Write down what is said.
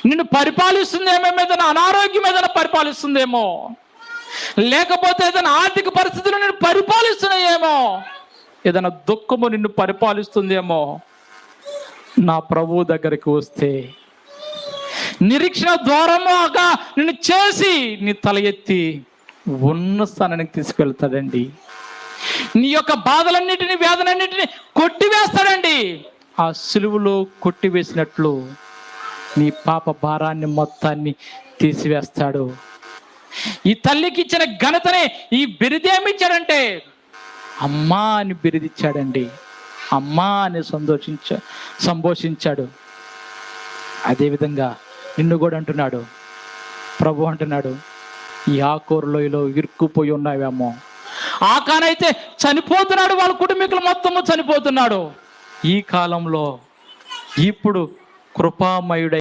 నిన్ను పరిపాలిస్తుందేమో, ఏదైనా అనారోగ్యం ఏదైనా పరిపాలిస్తుందేమో, లేకపోతే ఏదైనా ఆర్థిక పరిస్థితులు నిన్ను పరిపాలిస్తున్నాయేమో, ఏదైనా దుఃఖము నిన్ను పరిపాలిస్తుందేమో. నా ప్రభువు దగ్గరికి వస్తే నిరీక్షణ ద్వారముగా నిన్ను చేసి నీ తల ఎత్తి ఉన్న స్థానానికి తీసుకెళ్తాడండి. నీ యొక్క బాధలన్నిటిని, వేదనన్నిటిని కొట్టివేస్తాడండి. ఆ సిలువలో కొట్టివేసినట్లు నీ పాప భారాన్ని మొత్తాన్ని తీసివేస్తాడు. ఈ తల్లికి ఇచ్చిన ఘనతనే ఈ బిరుదేమిచ్చాడంటే అమ్మా అని బిరుదిచ్చాడండి. అమ్మా అని సంభోషించాడు. అదేవిధంగా నిన్ను కూడా అంటున్నాడు, ప్రభు అంటున్నాడు, ఈ ఆకోరు లోయలో ఇరుక్కుపోయి ఉన్నావేమో. ఆకానైతే చనిపోతున్నాడు, వాళ్ళ కుటుంబీకులు మొత్తము చనిపోతున్నాడు. ఈ కాలంలో ఇప్పుడు కృపామయుడై